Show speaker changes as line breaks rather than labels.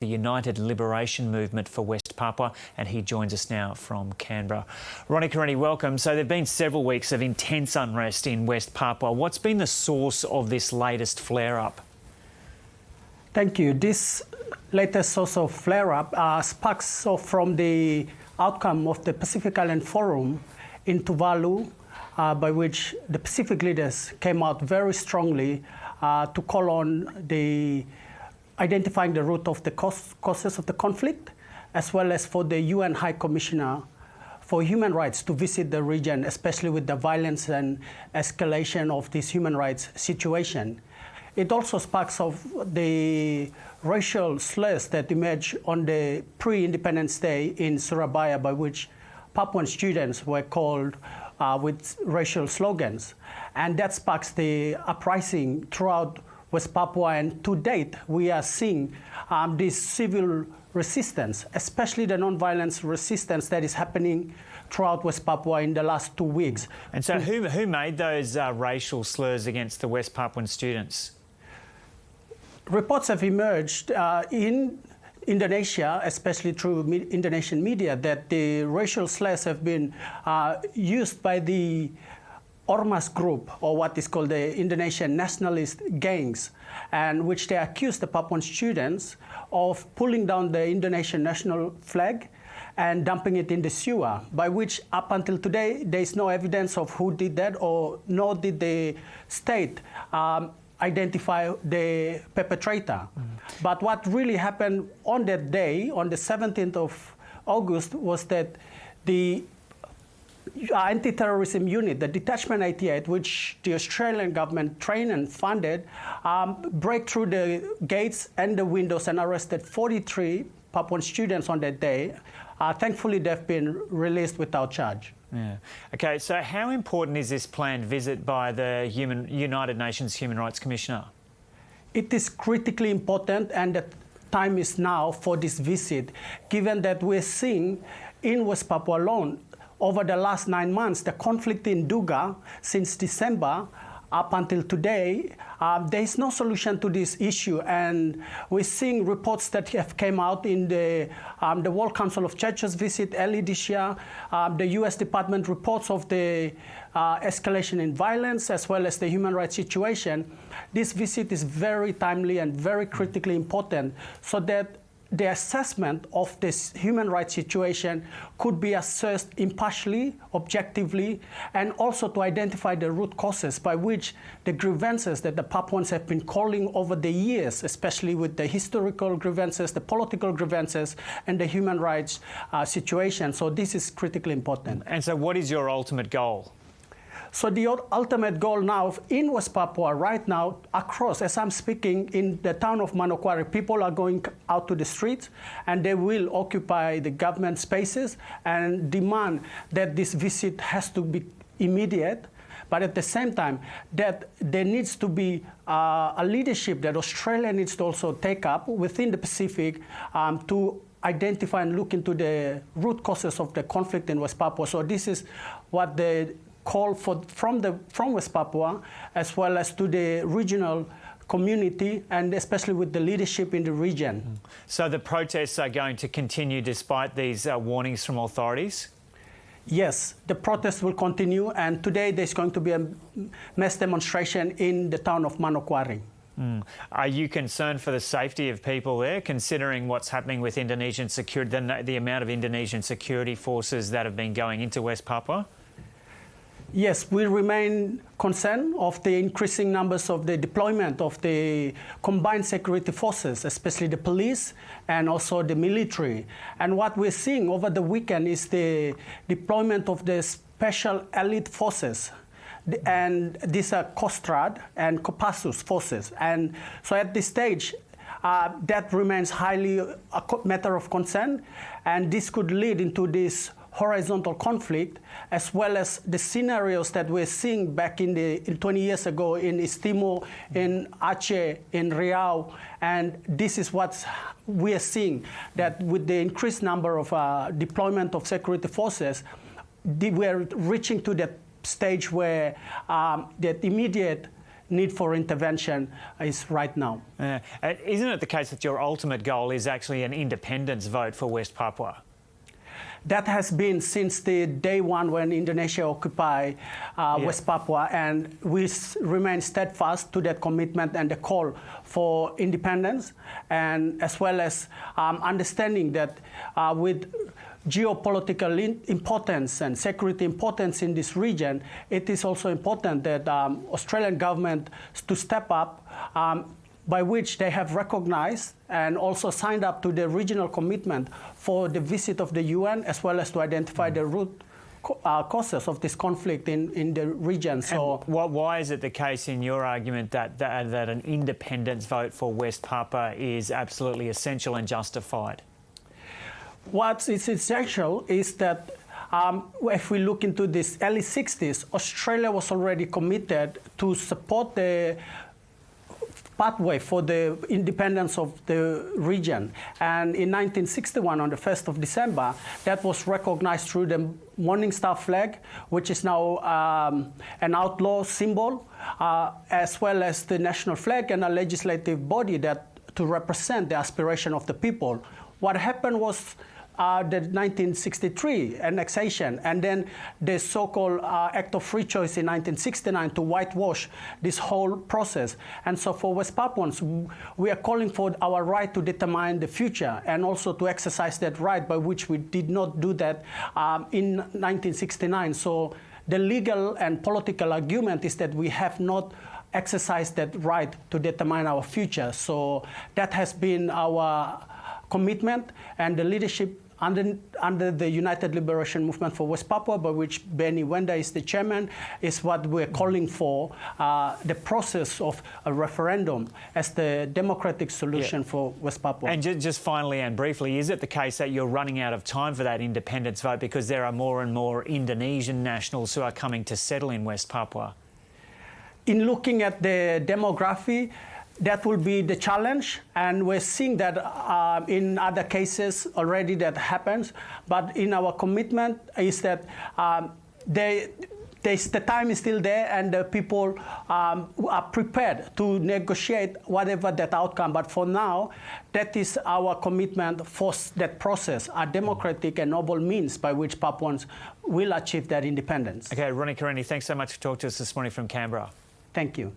the United Liberation Movement for West Papua, and he joins us now from Canberra. Ronny Kareni, welcome. So there have been several weeks of intense unrest in West Papua. What's been the source of this latest flare-up?
Thank you. This latest source of flare-up sparks off from the outcome of the Pacific Island Forum in Tuvalu, by which the Pacific leaders came out very strongly to call on the identifying the root of the causes of the conflict, as well as for the UN High Commissioner for Human Rights to visit the region, especially with the violence and escalation of this human rights situation. It also sparks of the racial slurs that emerged on the pre-independence day in Surabaya, by which Papuan students were called with racial slogans. And that sparks the uprising throughout West Papua, and to date, we are seeing this civil resistance, especially the non-violence resistance that is happening throughout West Papua in the last 2 weeks.
And so who made those racial slurs against the West Papuan students?
Reports have emerged in Indonesia, especially through Indonesian media, that the racial slurs have been used by the Ormas group, or what is called the Indonesian nationalist gangs, and which they accuse the Papuan students of pulling down the Indonesian national flag and dumping it in the sewer, by which up until today there is no evidence of who did that, or nor did the state identify the perpetrator. But what really happened on that day, on the 17th of August, was that the anti-terrorism unit, the Detachment 88, which the Australian government trained and funded, break through the gates and the windows and arrested 43 Papuan students on that day. Thankfully, they've been released without charge.
Yeah. Okay, so how important is this planned visit by the United Nations Human Rights Commissioner?
It is critically important, and the time is now for this visit, given that we're seeing in West Papua alone, over the last 9 months, the conflict in Duga, since December up until today, there is no solution to this issue. And we're seeing reports that have come out in the World Council of Churches visit early this year, the US Department reports of the escalation in violence, as well as the human rights situation. This visit is very timely and very critically important, so that the assessment of this human rights situation could be assessed impartially, objectively, and also to identify the root causes by which the grievances that the Papuans have been calling over the years, especially with the historical grievances, the political grievances, and the human rights situation. So this is critically important.
And so what is your ultimate goal?
So the ultimate goal now in West Papua right now, across, as I'm speaking, in the town of Manokwari, people are going out to the streets, and they will occupy the government spaces and demand that this visit has to be immediate. But at the same time, that there needs to be a leadership that Australia needs to also take up within the Pacific to identify and look into the root causes of the conflict in West Papua. So this is what the call for from West Papua, as well as to the regional community, and especially with the leadership in the region.
So the protests are going to continue despite these warnings from authorities?
Yes, the protests will continue, and today there's going to be a mass demonstration in the town of Manokwari.
Are you concerned for the safety of people there, considering what's happening with Indonesian security, the amount of Indonesian security forces that have been going into West Papua?
Yes, we remain concerned of the increasing numbers of the deployment of the combined security forces, especially the police and also the military. And what we're seeing over the weekend is the deployment of the special elite forces. And these are Kostrad and Kopassus forces. And so at this stage, that remains highly a matter of concern. And this could lead into this horizontal conflict, as well as the scenarios that we're seeing back in 20 years ago in East Timor, in Aceh, in Riau. And this is what we are seeing, that with the increased number of deployment of security forces, we're reaching to that stage where that immediate need for intervention is right now.
Isn't it the case that your ultimate goal is actually an independence vote for West Papua?
That has been since the day one when Indonesia occupied West Papua, and we remain steadfast to that commitment and the call for independence, and as well as understanding that with geopolitical importance and security importance in this region, it is also important that Australian government to step up, by which they have recognized and also signed up to the regional commitment for the visit of the UN, as well as to identify the root causes of this conflict in the region. So,
why is it the case in your argument that an independence vote for West Papua is absolutely essential and justified?
What is essential is that if we look into this early 60s, Australia was already committed to support the pathway for the independence of the region. And in 1961, on the 1st of December, that was recognized through the Morning Star flag, which is now an outlaw symbol, as well as the national flag and a legislative body that to represent the aspiration of the people. What happened was the 1963 annexation, and then the so-called Act of Free Choice in 1969 to whitewash this whole process. And so for West Papuans, we are calling for our right to determine the future and also to exercise that right, by which we did not do that in 1969. So the legal and political argument is that we have not exercised that right to determine our future. So that has been our commitment, and the leadership under the United Liberation Movement for West Papua, by which Benny Wenda is the chairman, is what we're calling for, the process of a referendum as the democratic solution for West Papua.
And just finally and briefly, is it the case that you're running out of time for that independence vote because there are more and more Indonesian nationals who are coming to settle in West Papua?
In looking at the demography, that will be the challenge, and we're seeing that in other cases already that happens. But in our commitment is that the time is still there, and the people are prepared to negotiate whatever that outcome. But for now, that is our commitment for that process, a democratic and noble means by which Papuans will achieve their independence.
Okay, Ronny Kareni, thanks so much for talking to us this morning from Canberra.
Thank you.